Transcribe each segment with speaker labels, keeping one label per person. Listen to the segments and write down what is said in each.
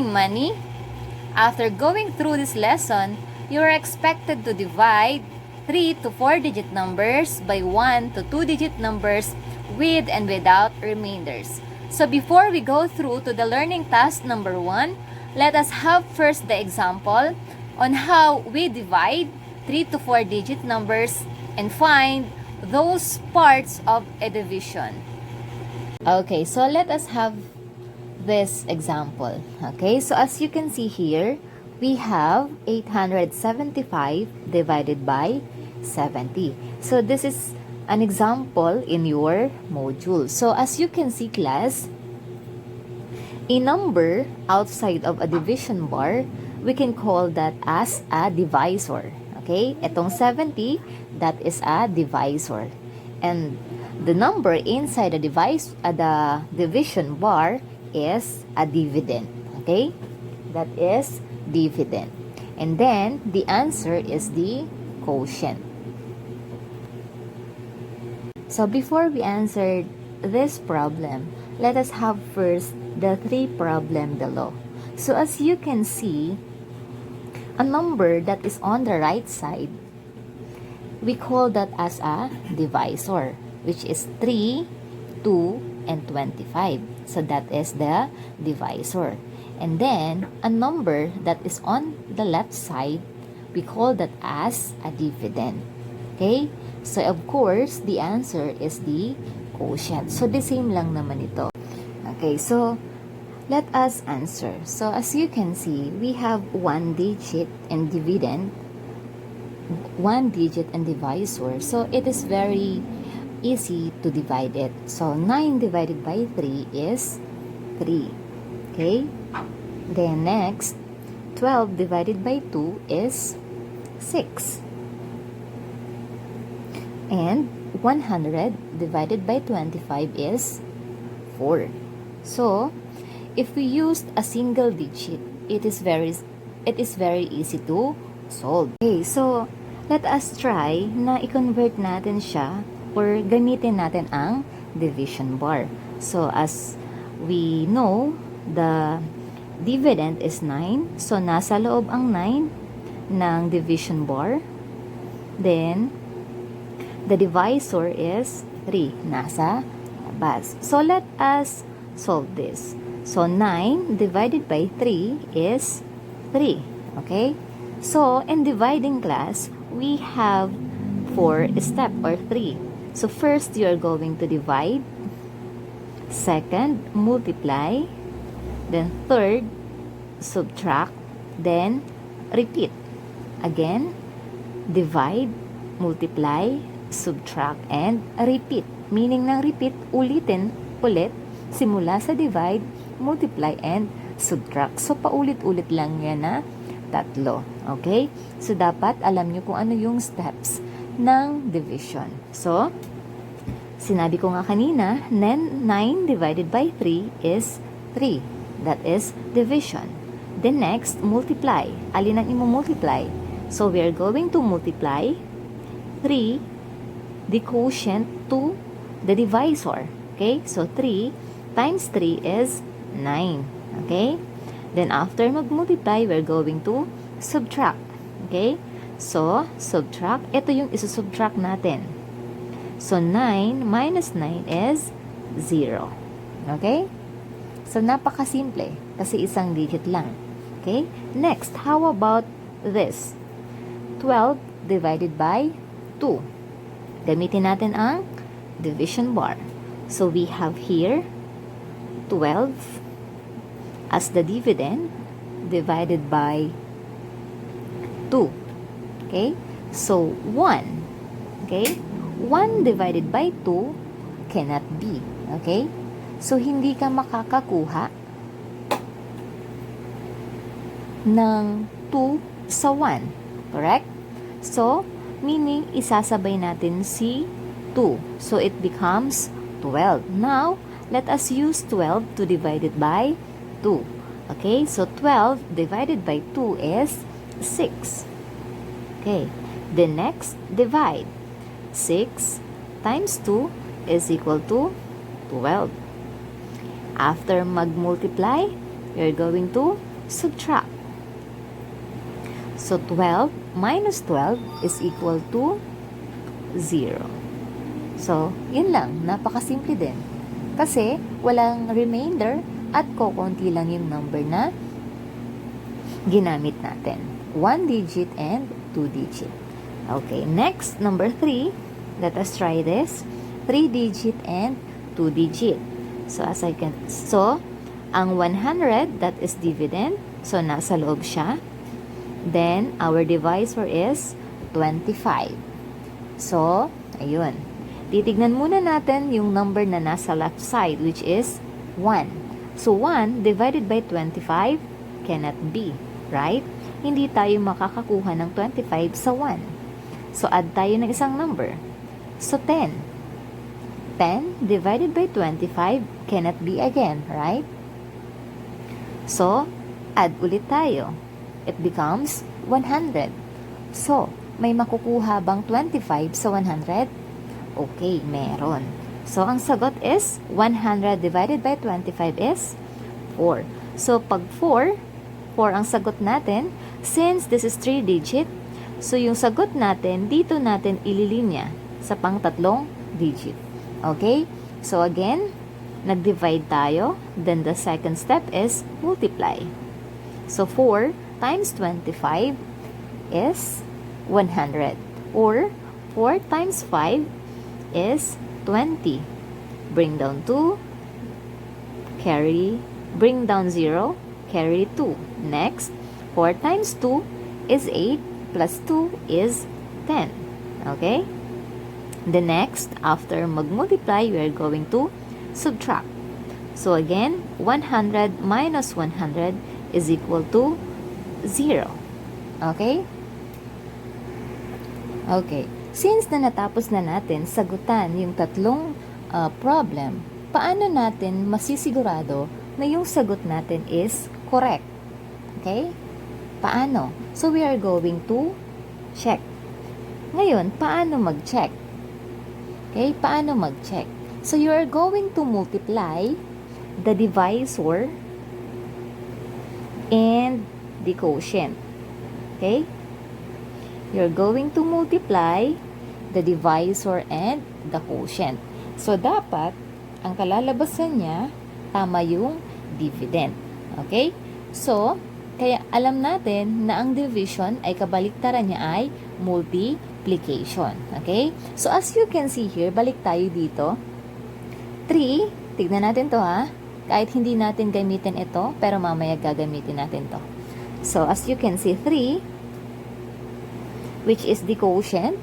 Speaker 1: Money. After going through this lesson, you are expected to divide 3 to 4 digit numbers by 1 to 2 digit numbers with and without remainders. So before we go through to the learning task number 1, let us have first the example on how we divide 3 to 4 digit numbers and find those parts of a division. Okay, so let us have this example. Okay, so as you can see here, we have 875 divided by 70. So this is an example in your module. So as you can see, class, a number outside of a division bar, we can call that as a divisor. Okay, itong 70, that is a divisor. And the number inside the division bar is a dividend. Okay, that is dividend. And then the answer is the quotient. So before we answer this problem, let us have first the 3 problem below. So as you can see, a number that is on the right side, we call that as a divisor, which is 3, 2, and 25. So that is the divisor. And then, a number that is on the left side, we call that as a dividend. Okay? So, of course, the answer is the quotient. So, the same lang naman ito. Okay, so, let us answer. So, as you can see, we have 1 digit and dividend, 1 digit and divisor. So, it is very easy to divide it. So, 9 divided by 3 is 3. Okay? Then next, 12 divided by 2 is 6. And 100 divided by 25 is 4. So, if we used a single digit, it is very easy to solve. Okay, so let us try na i-convert natin siya or gamitin natin ang division bar. So, as we know, the dividend is 9. So, nasa loob ang 9 ng division bar. Then, the divisor is 3. Nasa labas. So, let us solve this. So, 9 divided by 3 is 3. Okay? So, in dividing class, we have 4 steps or 3. So, first, you are going to divide. Second, multiply. Then, third, subtract. Then, repeat. Again, divide, multiply, subtract, and repeat. Meaning ng repeat, ulitin ulit, simula sa divide, multiply, and subtract. So, paulit-ulit lang yan na 3. Okay? So, dapat alam nyo kung ano yung steps ng division. So, sinabi ko nga kanina, 9 divided by 3 is 3. That is division. Then next, multiply. Alin ang imo-multiply? So, we are going to multiply 3, the quotient, to the divisor. Okay? So, 3 times 3 is 9. Okay? Then, after mag-multiply, we're going to subtract. Okay? So, subtract. Ito yung isusubtract natin. So, 9 minus 9 is 0. Okay? So, napakasimple. Kasi isang digit lang. Okay? Next, how about this? 12 divided by 2. Gamitin natin ang division bar. So, we have here 12 as the dividend divided by 2. Okay? So, 1. Okay? 1 divided by 2 cannot be. Okay? So, hindi ka makakakuha ng 2 sa 1. Correct? So, meaning, isasabay natin si 2. So, it becomes 12. Now, let us use 12 to divide it by 2. Okay? So, 12 divided by 2 is 6. Okay. The next, divide. 6 times 2 is equal to 12. After mag-multiply, You're going to subtract. So 12 minus 12 is equal to 0. So, yun lang. Napakasimple din. Kasi, walang remainder at kokonti lang yung number na ginamit natin. 1 digit and 2 digit. Okay, next, number 3. Let us try this. 3 digit and 2 digit. So, ang 100, that is dividend. So, nasa loob siya. Then, our divisor is 25. So, ayun. Titignan muna natin yung number na nasa left side, which is 1. So, 1 divided by 25 cannot be, right? Hindi tayo makakakuha ng 25 sa 1. So, add tayo ng isang number. So, 10. 10 divided by 25 cannot be again, right? So, add ulit tayo. It becomes 100. So, may makukuha bang 25 sa 100? Okay, meron. So, ang sagot is 100 divided by 25 is 4. So, pag 4 ang sagot natin, since this is 3 digit, so yung sagot natin, dito natin ililinya sa pang-tatlong digit. Okay? So, again, nag-divide tayo. Then, the second step is multiply. So, 4 times 25 is 100. Or, 4 times 5 is 20. Bring down 2, bring down 0, carry 2. Next, 4 times 2 is 8, plus 2 is 10. Okay? The next, after mag-multiply, we are going to subtract. So again, 100 minus 100 is equal to 0. Okay? Okay. Since na natapos na natin sagutan yung tatlong problem, paano natin masisigurado na yung sagot natin is correct? Okay? Paano? So, we are going to check. Ngayon, paano mag-check? Okay? Paano mag-check? So, you are going to multiply the divisor and the quotient. Okay? You're going to multiply the divisor and the quotient. So, dapat, ang kalalabasan niya, tama yung dividend. Okay? So, kaya alam natin na ang division ay kabaliktaran niya ay multiplication. Okay? So, as you can see here, balik tayo dito. 3, tignan natin to ha. Kahit hindi natin gamitin ito, pero mamaya gagamitin natin to. So, as you can see, 3, which is the quotient,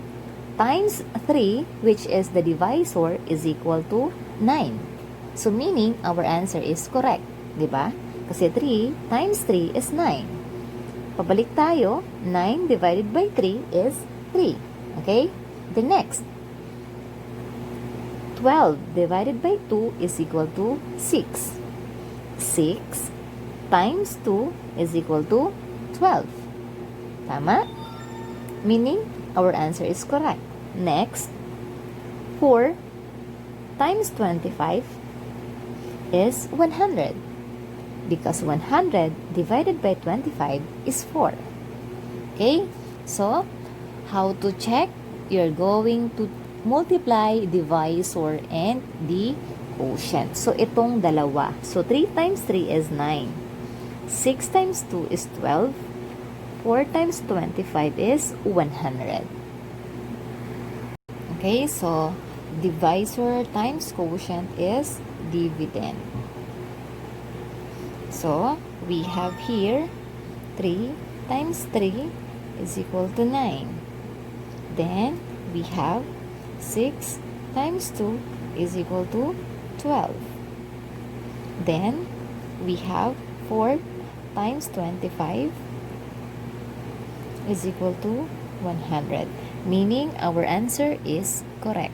Speaker 1: times 3, which is the divisor, is equal to 9. So, meaning, our answer is correct. Diba? Kasi 3 times 3 is 9. Pabalik tayo, 9 divided by 3 is 3. Okay? The next, 12 divided by 2 is equal to 6. 6 times 2 is equal to 12. Tama? Meaning, our answer is correct. Next, 4 times 25 is 100. Because 100 divided by 25 is 4. Okay? So, how to check? You're going to multiply divisor and the quotient. So, itong dalawa. So, 3 times 3 is 9. 6 times 2 is 12. 4 times 25 is 100. Okay, so divisor times quotient is dividend. So, we have here 3 times 3 is equal to 9. Then, we have 6 times 2 is equal to 12. Then, we have 4 times 25 is equal to 100. Meaning, our answer is correct.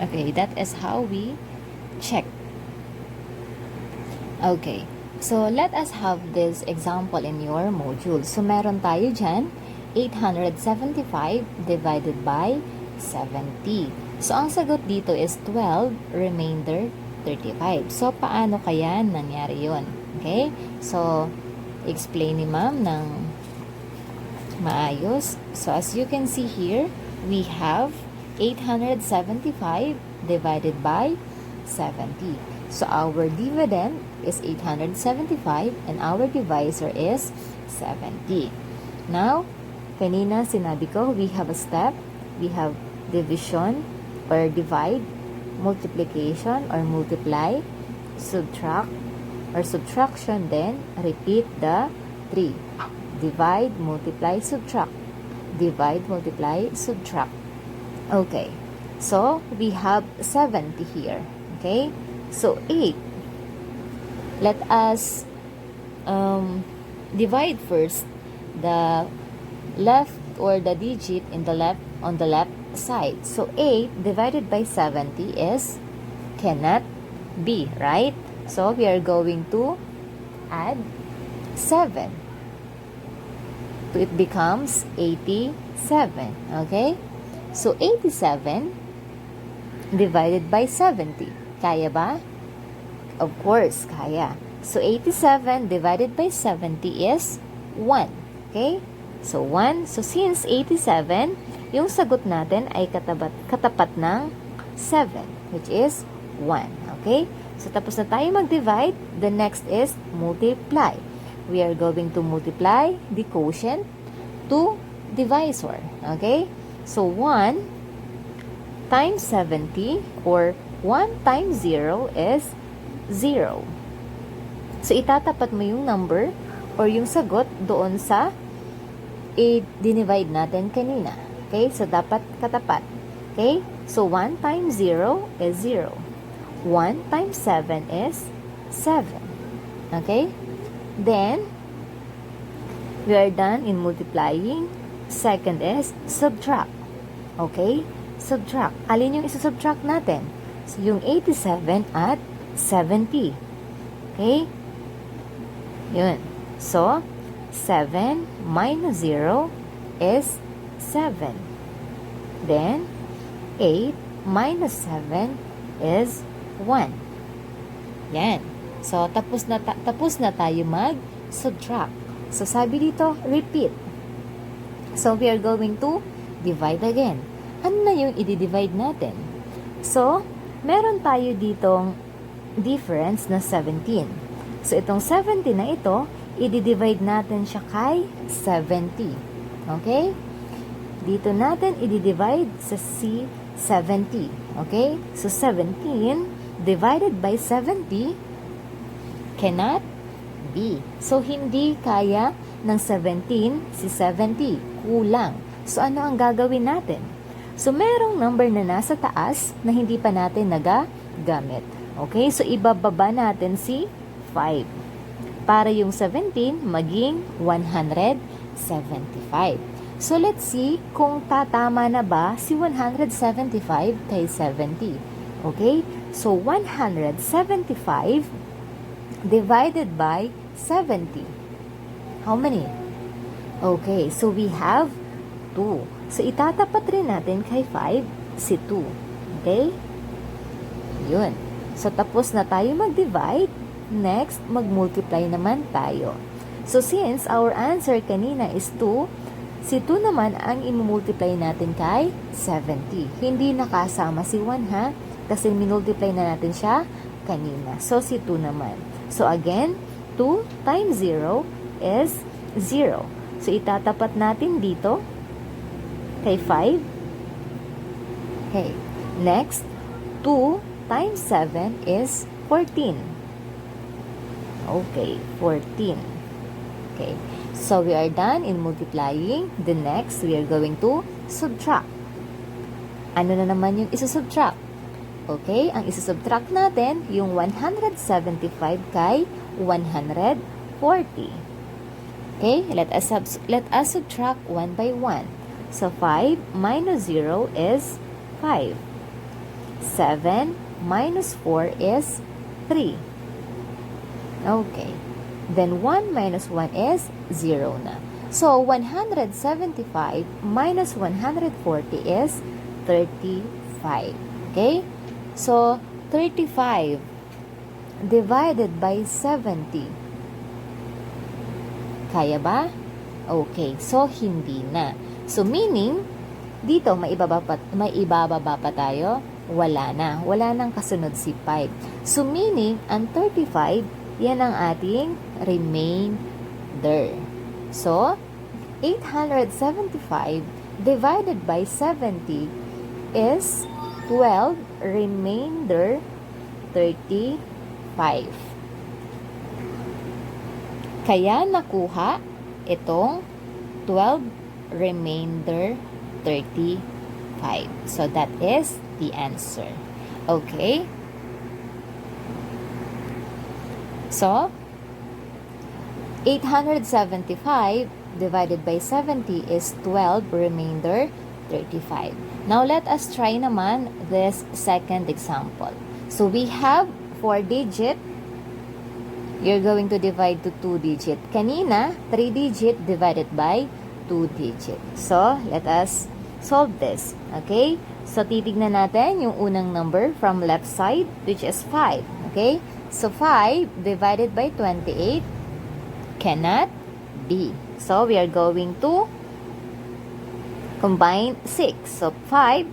Speaker 1: Okay, that is how we check. Okay, so let us have this example in your module. So, meron tayo dyan, 875 divided by 70. So, ang sagot dito is 12, remainder 35. So, paano kaya nangyari yon? Okay? So, explain ni ma'am ng maayos. So, as you can see here, we have 875 divided by 70. So, our dividend is 875 and our divisor is 70. Now, kanina sinabi ko, we have a step. We have division or divide, multiplication or multiply, subtract or subtraction, then repeat the 3. Divide, multiply, subtract. Divide, multiply, subtract. Okay. So, we have 70 here. Okay? So, 8. Let us divide first the left or the digit in the left on the left side. So, 8 divided by 70 is cannot be, right? So, we are going to add 7. So, it becomes 87. Okay? So, 87 divided by 70. Kaya ba? Of course, kaya. So, 87 divided by 70 is 1. Okay? So, 1. So, since 87, yung sagot natin ay katapat ng 7, which is 1. Okay? So, tapos na tayo mag-divide. The next is multiply. We are going to multiply the quotient to divisor. Okay? So, 1 times 70 or 1 times 0 is 0. So, itatapat mo yung number or yung sagot doon sa i-divide natin kanina. Okay? So, dapat katapat. Okay? So, 1 times 0 is 0. 1 times 7 is 7. Okay? Then, we are done in multiplying. Second is subtract. Okay? Subtract. Alin yung isa-subtract natin? So, yung 87 at 70. Okay? Yun. So, 7 minus 0 is 7. Then, 8 minus 7 is 1. Yan. So, tapos na tayo mag-subtract. So, sabi dito, repeat. So, we are going to divide again. Ano na yung i-divide natin? So, meron tayo ditong difference na 17. So, itong 70 na ito, i-divide natin siya kay 70. Okay? Dito natin i-divide sa C70. Okay? So, 17 divided by 70 cannot be. So, hindi kaya ng 17 si 70. Kulang. So, ano ang gagawin natin? So, merong number na nasa taas na hindi pa natin nagagamit. Okay? So, ibababa natin si 5. Para yung 17 maging 175. So, let's see kung tatama na ba si 175 kay 70. Okay? So, 175 divided by 70. How many? Okay, so we have 2. So, itatapat rin natin kay 5 si 2. Okay? Yun. So, tapos na tayo mag-divide. Next, mag-multiply naman tayo. So, since our answer kanina is 2, si 2 naman ang i-multiply natin kay 70. Hindi nakasama si 1 ha? Kasi minultiply na natin siya kanina. So, si 2 naman. So, again, 2 times 0 is 0. So, itatapat natin dito kay 5. Okay. Next, 2 times 7 is 14. Okay, 14. Okay. So, we are done in multiplying. The next, we are going to subtract. Ano na naman yung isa-subtract? Okay, ang isa-subtract natin, yung 175 kay 140. Okay, let us subtract 1 by 1. So, 5 minus 0 is 5. 7 minus 4 is 3. Okay. Then, 1 minus 1 is 0 na. So, 175 minus 140 is 35. Okay? So, 35 divided by 70. Kaya ba? Okay, so hindi na. So meaning, dito may ibababa pa tayo? Wala na. Wala nang kasunod si 5. So meaning, ang 35, yan ang ating remainder. So, 875 divided by 70 is 12 remainder 35. Kaya nakuha itong 12 remainder 35. So that is the answer. Okay? So, 875 divided by 70 is 12 remainder 35. Now, let us try naman this second example. So, we have 4-digit. You're going to divide to 2-digit. Kanina, 3-digit divided by 2-digit. So, let us solve this. Okay? So, titignan natin yung unang number from left side, which is 5. Okay? So, 5 divided by 28 cannot be. So, we are going to combine 6. So, 5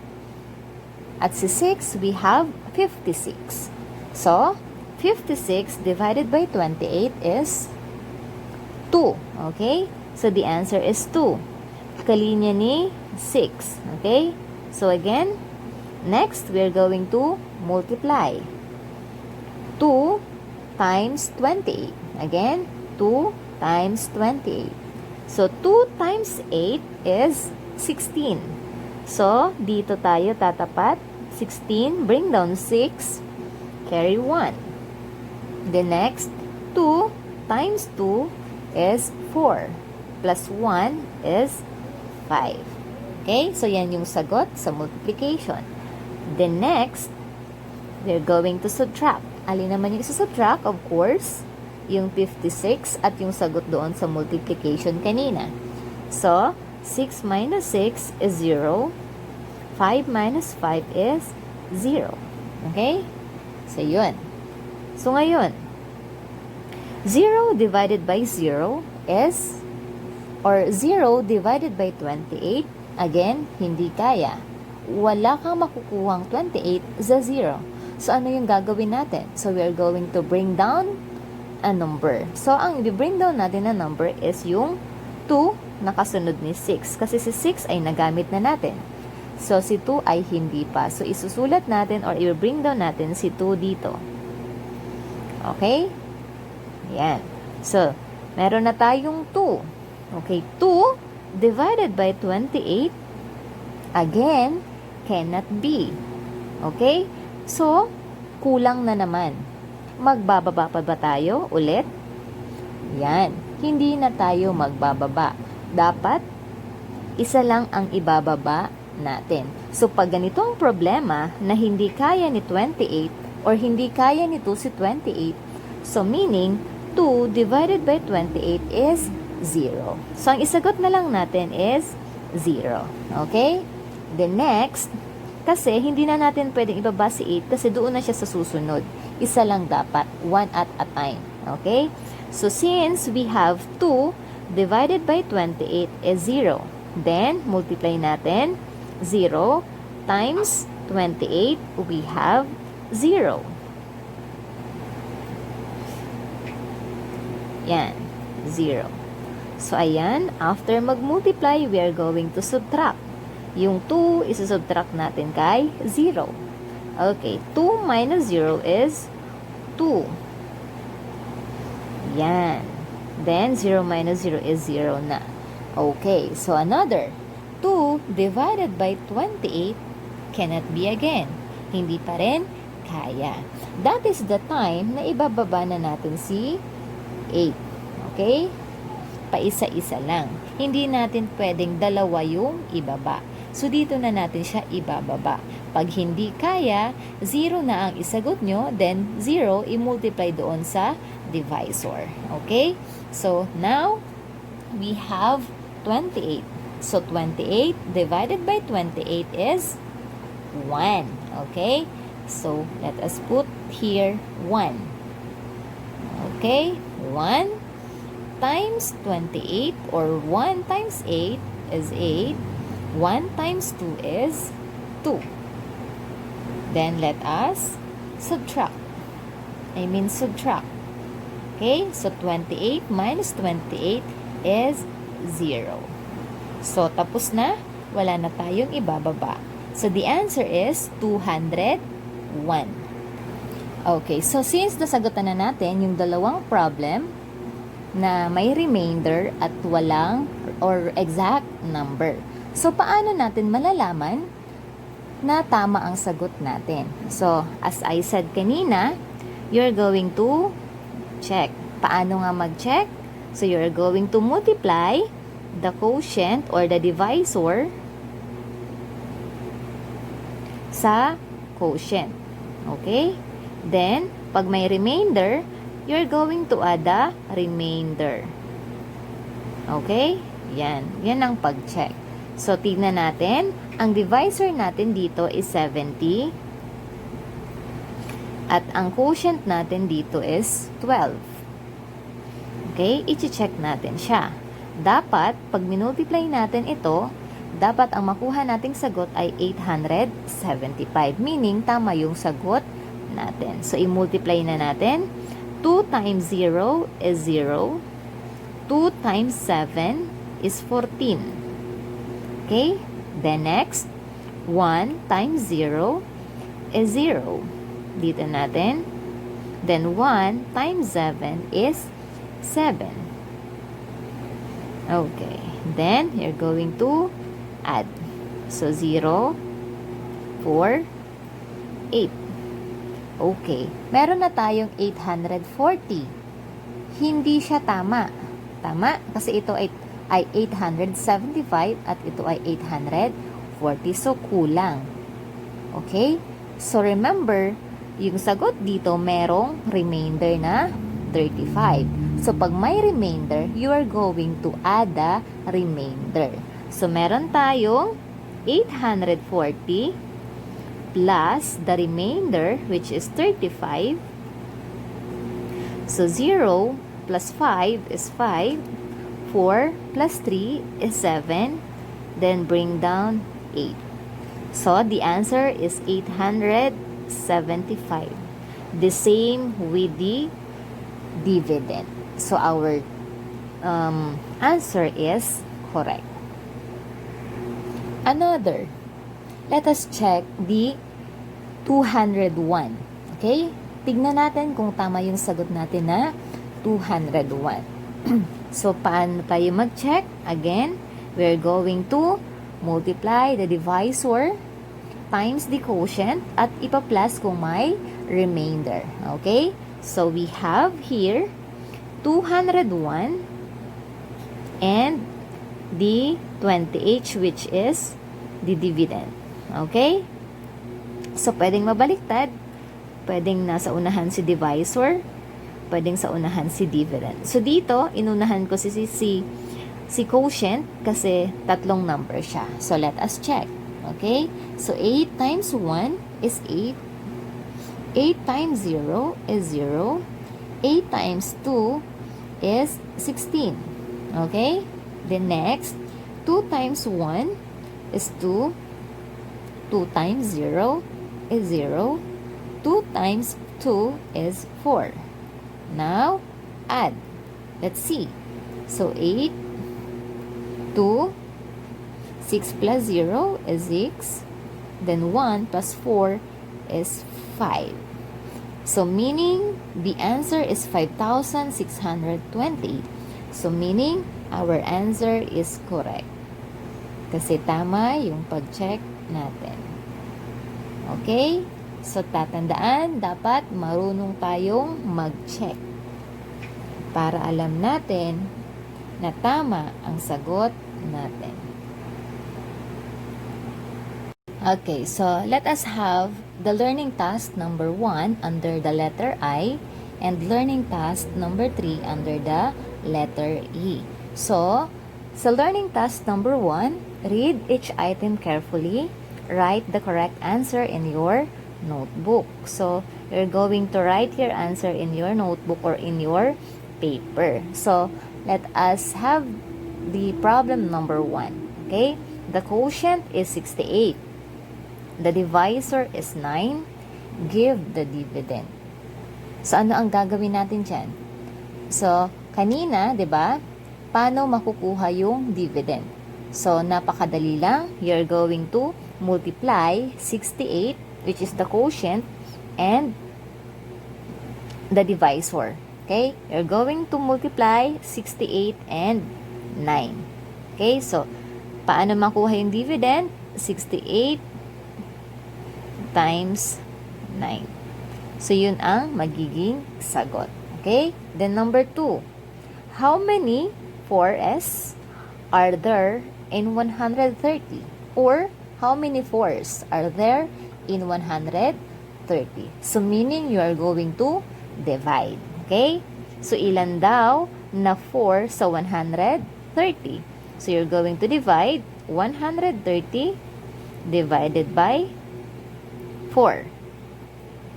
Speaker 1: at 6, we have 56. So, 56 divided by 28 is 2. Okay? So, the answer is 2. Kalinya ni 6. Okay? So, again, next, we are going to multiply. 2 times 28. Again, 2 times 28. So, 2 times 8 is 16. So, dito tayo tatapat. 16, bring down 6, carry 1. The next, 2 times 2 is 4. Plus 1 is 5. Okay? So, yan yung sagot sa multiplication. The next, we're going to subtract. Alin naman yung subtract? Of course, yung 56 at yung sagot doon sa multiplication kanina. So, 6 minus 6 is 0. 5 minus 5 is 0. Okay? So, yun. So, ngayon, 0 divided by 0 is, or 0 divided by 28, again, hindi kaya. Wala kang makukuhang 28 sa 0. So, ano yung gagawin natin? So, we are going to bring down a number. So, ang i-bring down natin na number is yung 2 na kasunod ni 6. Kasi si 6 ay nagamit na natin. So, si 2 ay hindi pa. So, isusulat natin or i-bring down natin si 2 dito. Okay? Yan. So, meron na tayong 2. Okay, 2 divided by 28, again, cannot be. Okay? So, kulang na naman. Magbababa pa ba tayo ulit? Yan. Hindi na tayo magbababa. Dapat, isa lang ang ibababa natin. So, pag ganito ang problema na hindi kaya ni 28 or hindi kaya nito si 28, so meaning, 2 divided by 28 is 0. So, ang isagot na lang natin is 0. Okay? The next, kasi hindi na natin pwedeng ibaba si 8 kasi doon na siya sa susunod. Isa lang dapat, 1 at a time. Okay? So, since we have 2 divided by 28 is 0, then, multiply natin 0 times 28, we have 0. Yan, 0. So, ayan, after mag-multiply, we are going to subtract. Yung 2, isusubtract natin kay 0. Okay, 2 minus 0 is 2. Yan. Then, 0 minus 0 is 0 na. Okay, so another. 2 divided by 28 cannot be again. Hindi pa rin kaya. That is the time na ibababa na natin si 8. Okay? Paisa-isa lang. Hindi natin pwedeng dalawa yung ibaba. So, dito na natin siya ibababa. Pag hindi kaya, 0 na ang isagot nyo, then 0 i-multiply doon sa divisor. Okay? So, now, we have 28. So, 28 divided by 28 is 1. Okay? So, let us put here 1. Okay? 1. times 28 or 1 times 8 is 8. 1 times 2 is 2. Then let us subtract. Subtract. Okay, so 28 minus 28 is 0. So, tapos na. Wala na tayong ibababa. So, the answer is 201. Okay, so since nasagutan na natin yung dalawang problem na may remainder at walang or exact number. So, paano natin malalaman na tama ang sagot natin? So, as I said kanina, you're going to check. Paano nga mag-check? So, you're going to multiply the quotient or the divisor sa quotient. Okay? Then, pag may remainder, you're going to add the remainder. Okay? Yan. Yan ang pag-check. So, tignan natin. Ang divisor natin dito is 70. At ang quotient natin dito is 12. Okay? I-check natin siya. Dapat, pag minultiply natin ito, dapat ang makuha nating sagot ay 875. Meaning, tama yung sagot natin. So, i-multiply na natin. 2 times 0 is 0. 2 times 7 is 14. Okay? Then next, 1 times 0 is 0. Dito natin. Then 1 times 7 is 7. Okay. Then, you're going to add. So, 0, 4, 8. Okay. Meron na tayong 840. Hindi siya tama. Tama? Kasi ito ay 875 at ito ay 840. So, kulang. Okay? So, remember, yung sagot dito merong remainder na 35. So, pag may remainder, you are going to add the remainder. So, meron tayong 840 plus the remainder, which is 35. So, 0 plus 5 is 5. 4 plus 3 is 7. Then, bring down 8. So, the answer is 875. The same with the dividend. So, our answer is correct. Another. Let us check the 201. Okay? Tignan natin kung tama yung sagot natin na 201. So, paano tayo mag-check? Again, we're going to multiply the divisor times the quotient at ipa-plus kung may remainder. Okay? So, we have here 201 and the 20h, which is the dividend. Okay? So, pwedeng mabaliktad. Pwedeng nasa unahan si divisor. Pwedeng sa unahan si dividend. So, dito, inunahan ko si quotient kasi tatlong number siya. So, let us check. Okay? So, 8 times 1 is 8. 8 times 0 is 0. 8 times 2 is 16. Okay? Then next, 2 times 1 is 2. 2 times 0 is 0. 2 times 2 is 4. Now, add. Let's see. So, 8, 2, 6 plus 0 is 6. Then 1 plus 4 is 5. So, meaning, the answer is 5,620. So, meaning, our answer is correct. Kasi tama yung pag-check natin. Okay? So, tatandaan, dapat marunong tayong mag-check para alam natin na tama ang sagot natin. Okay, so let us have the learning task number 1 under the letter I and learning task number 3 under the letter E. So, sa learning task number 1, read each item carefully. Write the correct answer in your notebook. So, you're going to write your answer in your notebook or in your paper. So, let us have the problem number 1. Okay? The quotient is 68. The divisor is 9. Give the dividend. So, ano ang gagawin natin dyan? So, kanina, di ba? Paano makukuha yung dividend? So, napakadali lang. You're going to multiply 68, which is the quotient, and the divisor. Okay? You're going to multiply 68 and 9. Okay? So, paano makuha yung dividend? 68 times 9. So, yun ang magiging sagot. Okay? Then, number 2. How many 4s are there in 130? Or, how many 4s are there in 130? So, meaning you are going to divide. Okay? So, ilan daw na 4 sa 130? So, you're going to divide 130 divided by 4.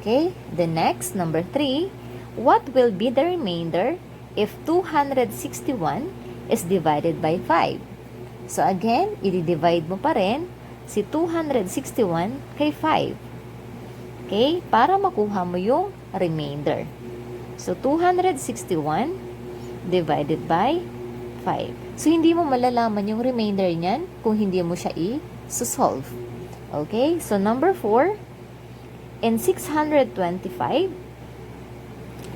Speaker 1: Okay? The next, number 3, what will be the remainder if 261 is divided by 5? So, again, i-divide mo pa rin si 261 kay 5. Okay? Para makuha mo yung remainder. So, 261 divided by 5. So, hindi mo malalaman yung remainder niyan kung hindi mo siya i-solve. Okay? So, number 4, in 625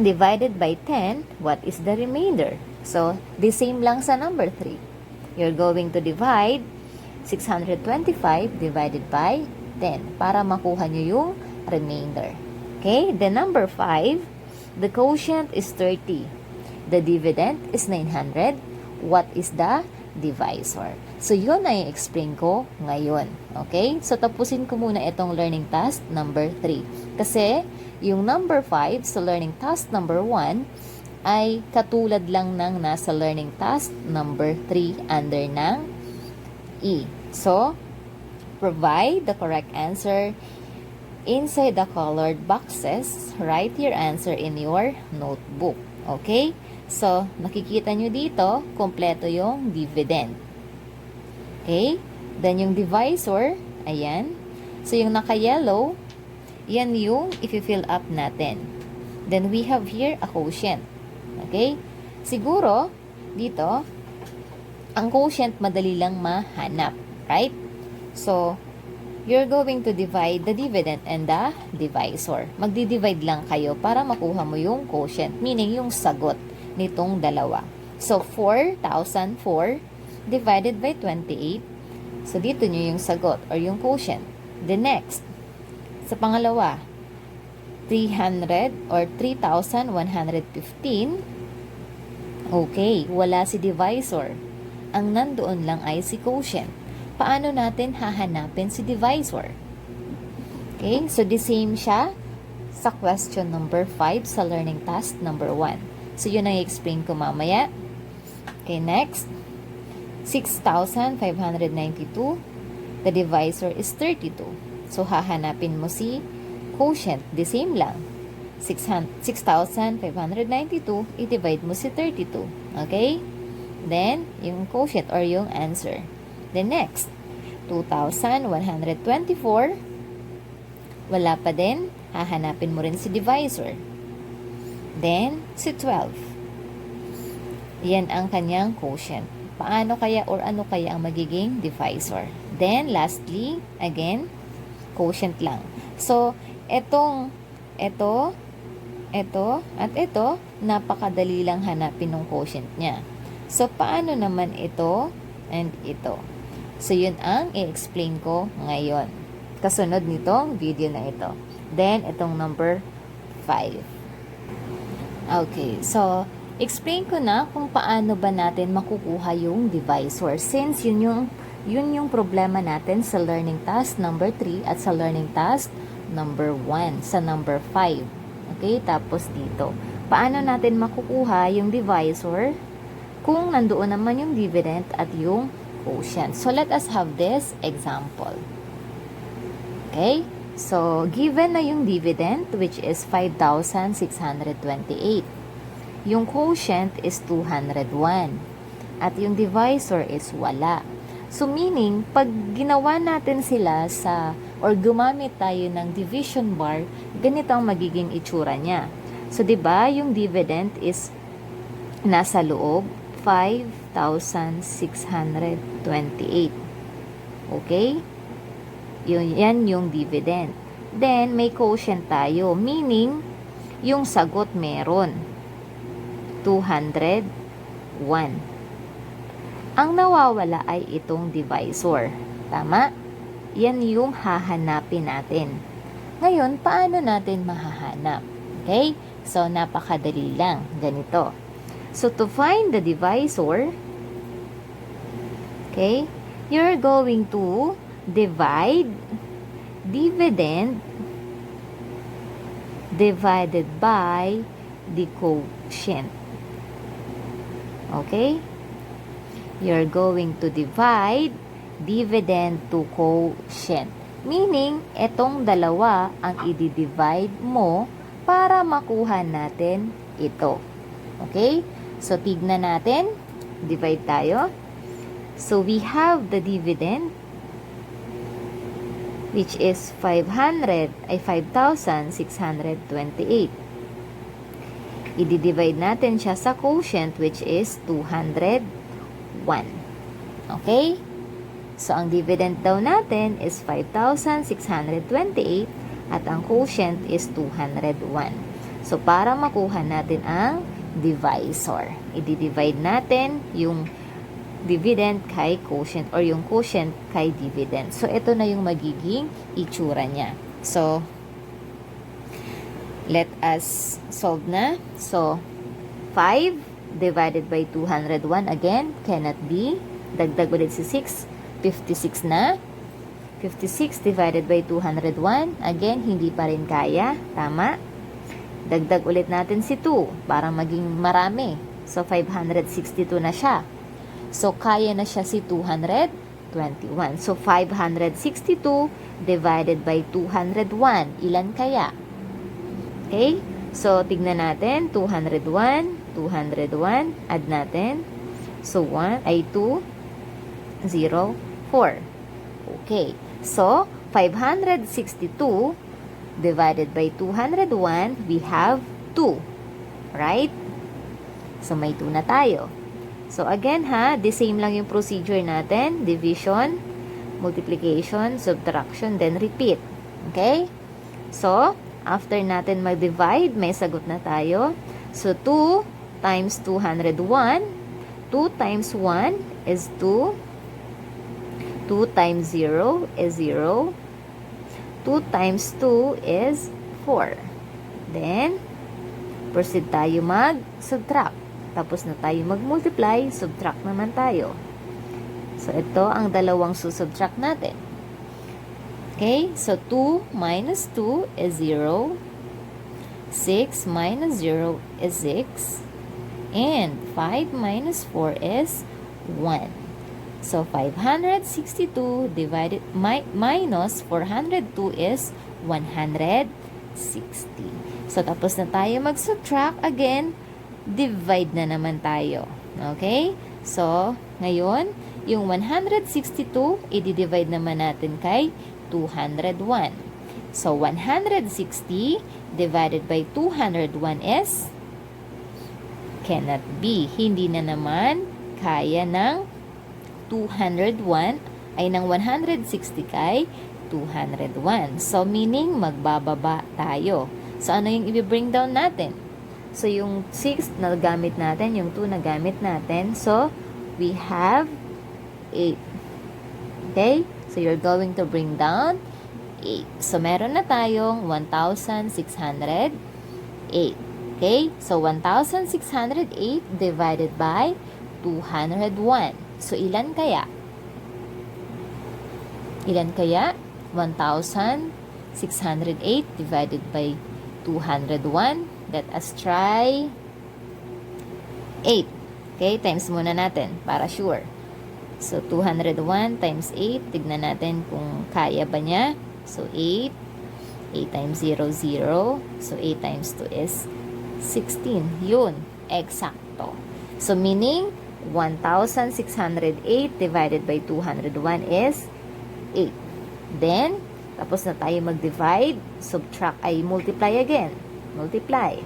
Speaker 1: divided by 10, what is the remainder? So, the same lang sa number 3. You're going to divide 625 divided by 10 para makuha nyo yung remainder. Okay? The number 5, the quotient is 30. The dividend is 900. What is the divisor? So, yun ay explain ko ngayon. Okay? So, tapusin ko muna itong learning task number 3. Kasi, yung number 5 sa learning task number 1 ay katulad lang ng nasa learning task number 3 under ng E. So, provide the correct answer inside the colored boxes. Write your answer in your notebook. Okay? So, nakikita nyo dito, kompleto yung dividend. Okay? Then, yung divisor, ayan. So, yung naka-yellow, yan yung i-fill up natin. Then, we have here a quotient. Okay? Siguro, dito, ang quotient madali lang mahanap. Right? So, you're going to divide the dividend and the divisor. Magdi-divide lang kayo para makuha mo yung quotient, meaning yung sagot nitong dalawa. So, 4,004 divided by 28. So, dito nyo yung sagot or yung quotient. The next, sa pangalawa, 300 or 3,115. Okay, wala si divisor. Ang nandoon lang ay si quotient. Paano natin hahanapin si divisor? Okay, so the same siya sa question number 5 sa learning task number 1. So, yun ang i-explain ko mamaya. Okay, next. 6,592. The divisor is 32. So, hahanapin mo si quotient. The same lang. 6,592, i-divide mo si 32. Okay? Then, yung quotient or yung answer. The next, 2,124. Wala pa din. Hahanapin mo rin si divisor. Then, si 12. Yan ang kanyang quotient. Paano kaya or ano kaya ang magiging divisor? Then, lastly, again, quotient lang. So, ito, at ito, napakadali lang hanapin ng quotient niya. So, paano naman ito and ito? So, yun ang i-explain ko ngayon. Kasunod nitong video na ito. Then, itong number 5. Okay, so, explain ko na kung paano ba natin makukuha yung divisor. Since yun yung problema natin sa learning task number 3 at sa learning task number 1, sa number 5. Okay, tapos dito. Paano natin makukuha yung divisor kung nandoon naman yung dividend at yung quotient? So, let us have this example. Okay? So, given na yung dividend, which is 5,628. Yung quotient is 201. At yung divisor is wala. So meaning, pag ginawa natin sila or gumamit tayo ng division bar, ganito ang magiging itsura niya. So 'di ba, yung dividend is nasa loob 5,628. Okay? Yan yung dividend. Then may quotient tayo, meaning yung sagot meron 201. Ang nawawala ay itong divisor. Tama? Yan yung hahanapin natin. Ngayon, paano natin mahahanap? Okay? So, napakadali lang. Ganito. So, to find the divisor, okay, you're going to divide dividend divided by the quotient. Okay? You're going to divide dividend to quotient. Meaning, etong dalawa ang i-divide mo para makuha natin ito. Okay? So, tignan natin. Divide tayo. So, we have the dividend which is 5,628. I-divide natin siya sa quotient which is 201. Okay? So, ang dividend daw natin is 5,628 at ang quotient is 201. So, para makuha natin ang divisor, i-divide natin yung dividend kay quotient or yung quotient kay dividend. So, ito na yung magiging itsura niya. So, let us solve na. So, 5 divided by 201 again cannot be. Dagdag ulit si 6, 56 na. 56 divided by 201 again hindi pa rin kaya. Tama? Dagdag ulit natin si 2 para maging marami. So 562 na siya. So kaya na siya si 221. So 562 divided by 201 ilan kaya? Okay? So tignan natin 201 add natin. So, 1 ay 2, 0, 4. Okay. So, 562 divided by 201, we have 2. Right? So, may 2 na tayo. So, again ha, the same lang yung procedure natin. Division, multiplication, subtraction, then repeat. Okay? So, after natin mag-divide, may sagot na tayo. So, 2 times 201, 2 times 1 is 2, 2 times 0 is 0, 2 times 2 is 4. Then, proceed tayo mag-subtract. Tapos na tayo mag-multiply, subtract naman tayo. So, ito ang dalawang susubtract natin. Okay, so 2 minus 2 is 0, 6 minus 0 is 6, and 5 minus 4 is 1. So, 562 divided minus 402 is 160. So, tapos na tayo mag-subtract. Again, divide na naman tayo. Okay? So, ngayon, yung 162, i-divide naman natin kay 201. So, 160 divided by 201 is cannot be. Hindi na naman kaya ng 201 ay ng 160 kay 201. So, meaning magbababa tayo. So, ano yung i-bring down natin? So, yung 6 na gamit natin, yung 2 na gamit natin. So, we have 8. Okay? So, you're going to bring down 8. So, meron na tayong 1,608. Okay? So, 1,608 divided by 201. So, ilan kaya? Ilan kaya? 1,608 divided by 201. Let us try 8. Okay? Times muna natin para sure. So, 201 times 8. Tignan natin kung kaya ba niya. So, 8. 8 times 0, 0. So, 8 times 2 is 16. Yun. eksakto. So, meaning, 1,608 divided by 201 is 8. Then, tapos na tayo mag-divide, subtract ay multiply again. Multiply.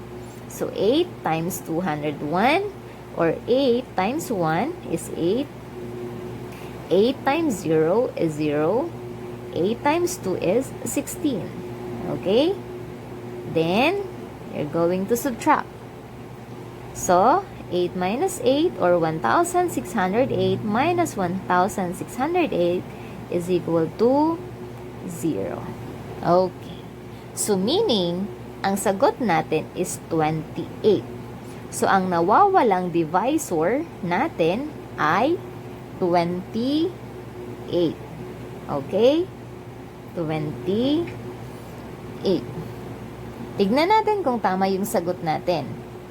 Speaker 1: So, 8 times 201 or 8 times 1 is 8. 8 times 0 is 0. 8 times 2 is 16. Okay? Then, you're going to subtract. So, 8 minus 8 or 1,608 minus 1,608 is equal to 0. Okay. So, meaning, ang sagot natin is 28. So, ang nawawalang divisor natin ay 28. Okay? 28. Tignan natin kung tama yung sagot natin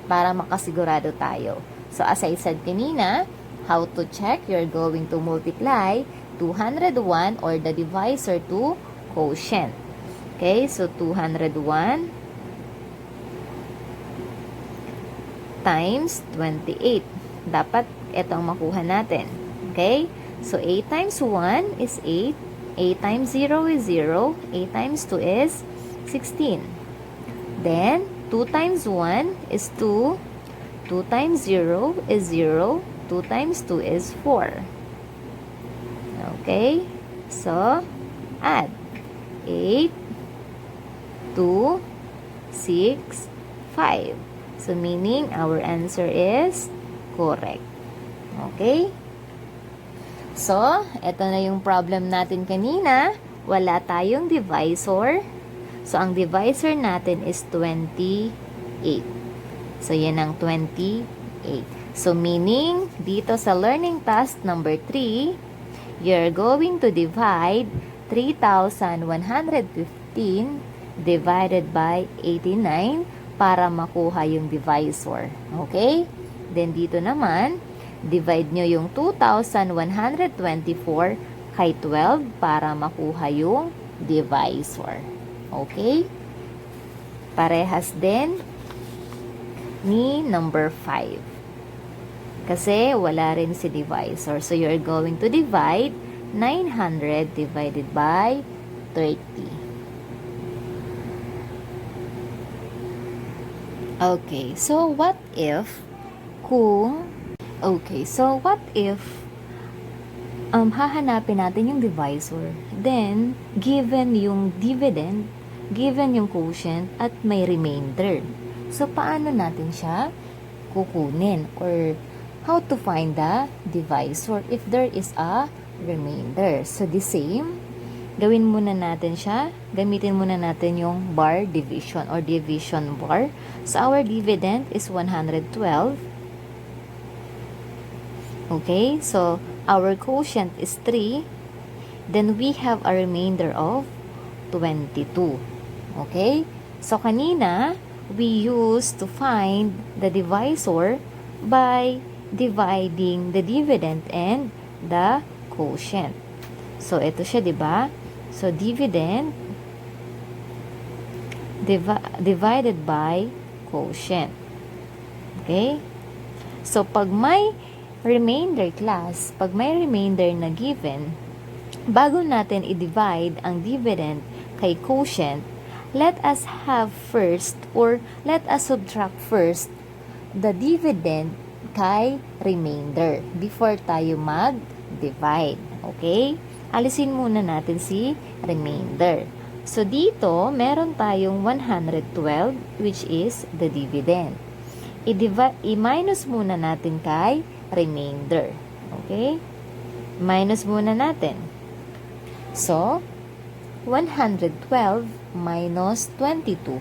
Speaker 1: para makasigurado tayo. So, as I said kanina, how to check? You're going to multiply 201 or the divisor to quotient. Okay? So, 201 times 28. Dapat ito ang makuha natin. Okay? So, 8 times 1 is 8. 8 times 0 is 0. 8 times 2 is 16. Then, 2 times 1 is 2. 2 times 0 is 0. 2 times 2 is 4. Okay? So, add. 8, 2, 6, 5. So, meaning our answer is correct. Okay? So, ito na yung problem natin kanina. Wala tayong divisor. So, ang divisor natin is 28. So, yan ang 28. So, meaning, dito sa learning task number 3, you're going to divide 3,115 divided by 89 para makuha yung divisor. Okay? Then, dito naman, divide nyo yung 2,124 kay 12 para makuha yung divisor. Okay? Parehas din ni number 5. Kasi wala rin si divisor. So, you're going to divide 900 divided by 30. Okay, so what if hahanapin natin yung divisor, then given yung dividend, given yung quotient, at may remainder. So, paano natin siya kukunin? Or how to find the divisor if there is a remainder? So, the same. Gawin muna natin siya. Gamitin muna natin yung bar division or division bar. So, our dividend is 112. Okay? So, our quotient is 3. Then, we have a remainder of 22. Okay? So, kanina, we used to find the divisor by dividing the dividend and the quotient. So, ito siya, di ba? So, dividend divided by quotient. Okay? So, pag may remainder class, pag may remainder na given, bago natin i-divide ang dividend kay quotient, let us have first or let us subtract first the dividend kay remainder before tayo mag-divide. Okay? Alisin muna natin si remainder. So, dito, meron tayong 112 which is the dividend. I-minus muna natin kay remainder. Okay? Minus muna natin. So, 112 minus 22.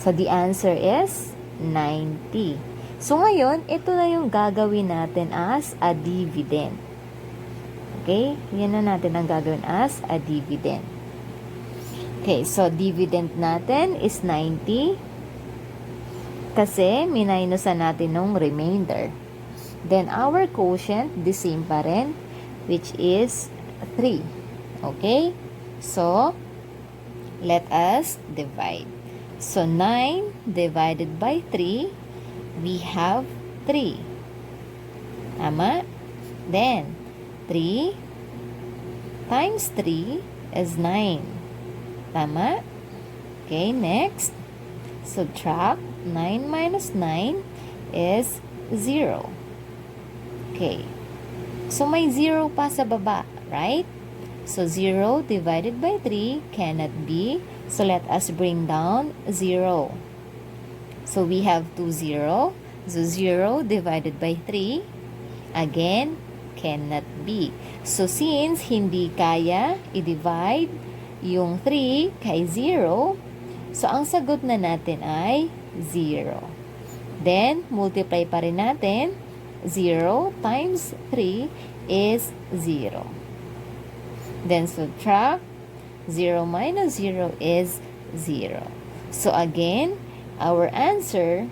Speaker 1: So, the answer is 90. So, ngayon, ito na yung gagawin natin as a dividend. Okay? Yan na natin ang gagawin as a dividend. Okay, so dividend natin is 90 kasi minusan natin ng remainder. Then, our quotient, the same pa rin, which is 3. Okay? So, let us divide. So, 9 divided by 3 we have 3. Tama? Then, 3 times 3 is 9. Tama? Okay, next. Subtract 9 minus 9 is 0. Okay. So, may 0 pa sa baba, right? So, 0 divided by 3 cannot be. So, let us bring down 0. So, we have 2 0. So, 0 divided by 3, again, cannot be. So, since hindi kaya i-divide yung 3 kay 0, so, ang sagot na natin ay 0. Then, multiply pa rin natin. 0 times 3 is 0. Then, subtract. 0 minus 0 is 0. So, again, our answer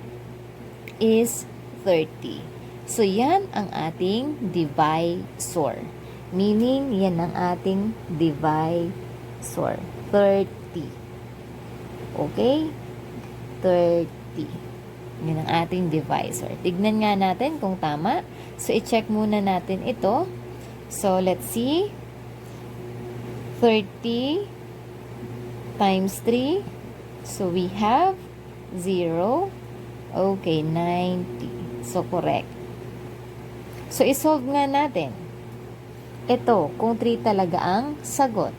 Speaker 1: is 30. So, yan ang ating divisor. Meaning, yan ang ating divisor. 30. Okay? 30. Yan ang ating divisor. Tignan nga natin kung tama. So, i-check muna natin ito. So, let's see. 30 times 3. So, we have 0. Okay, 90. So, correct. So, isolve nga natin. Ito, kung 3 talaga ang sagot.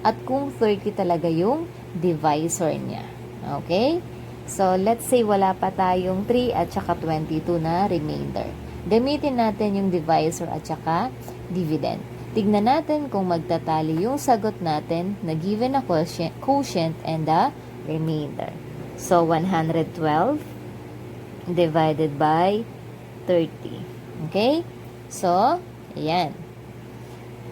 Speaker 1: At kung 30 talaga yung divisor niya. Okay? So, let's say wala pa tayong 3 at saka 22 na remainder. Gamitin natin yung divisor at saka dividend. Tignan natin kung magtatali yung sagot natin na given na quotient and the remainder. So, 112 divided by 30. Okay? So, ayan.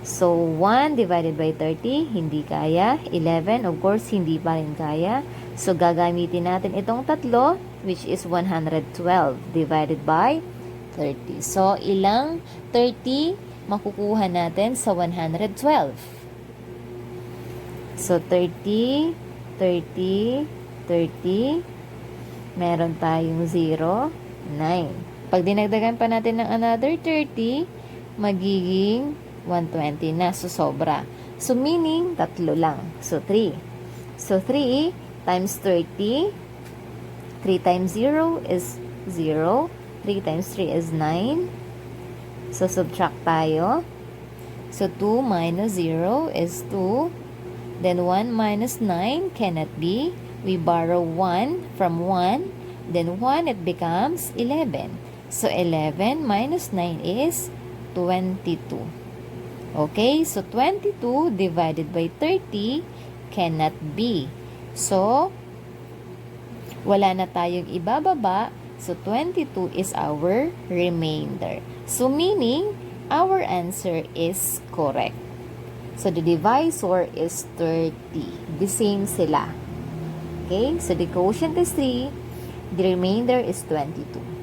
Speaker 1: So, 1 divided by 30, hindi kaya. 11, of course, hindi pa rin kaya. So, gagamitin natin itong tatlo, which is 112 divided by 30. So, ilang 30 makukuha natin sa 112? So, 30, 30, 30. Meron tayong 0, 9. Pag dinagdagan pa natin ng another 30, magiging 120 na. So, sobra. So, meaning, tatlo lang. So, 3. So, 3 times 30. 3 times 0 is 0. 3 times 3 is 9. So, subtract tayo. So, 2 minus 0 is 2. Then, 1 minus 9 cannot be. We borrow 1 from 1. Then, 1, it becomes 11. So, 11 minus 9 is 22. Okay? So, 22 divided by 30 cannot be. So, wala na tayong ibababa. So, 22 is our remainder. So, meaning, our answer is correct. So, the divisor is 30. The same sila. Okay? So, the quotient is 3. The remainder is 22.